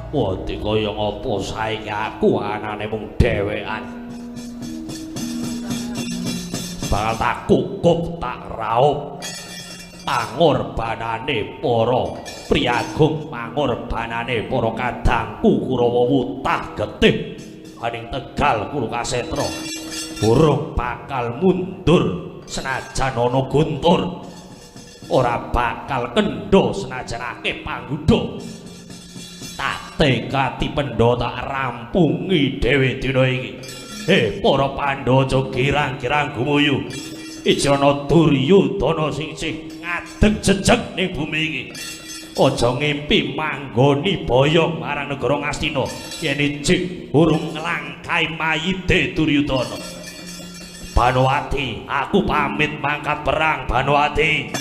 Wadi kaya ngapa saiki aku anane mung dhewean. Bakal tak kukup tak raup. Pangorbanane para priyagung, pangorbanane para kadangku Kurawa Wutah getih aning Tegal Kurukasetra. Urung bakal mundur senajan ana guntur. Ora bakal kendho senajan akeh panggudo. Tak tekati pendho tak rampungi dhewe dina iki. Para Pandhawa aja girang-girang gumuyu. Ijana Duryudana sing ngadeg jejeg ning bumi iki. Aja ngimpi manggoni boyong marang negara Ngastina yen ijik urung nglangkai mayite Duryudana. Banowati, aku pamit mangkat perang Banowati.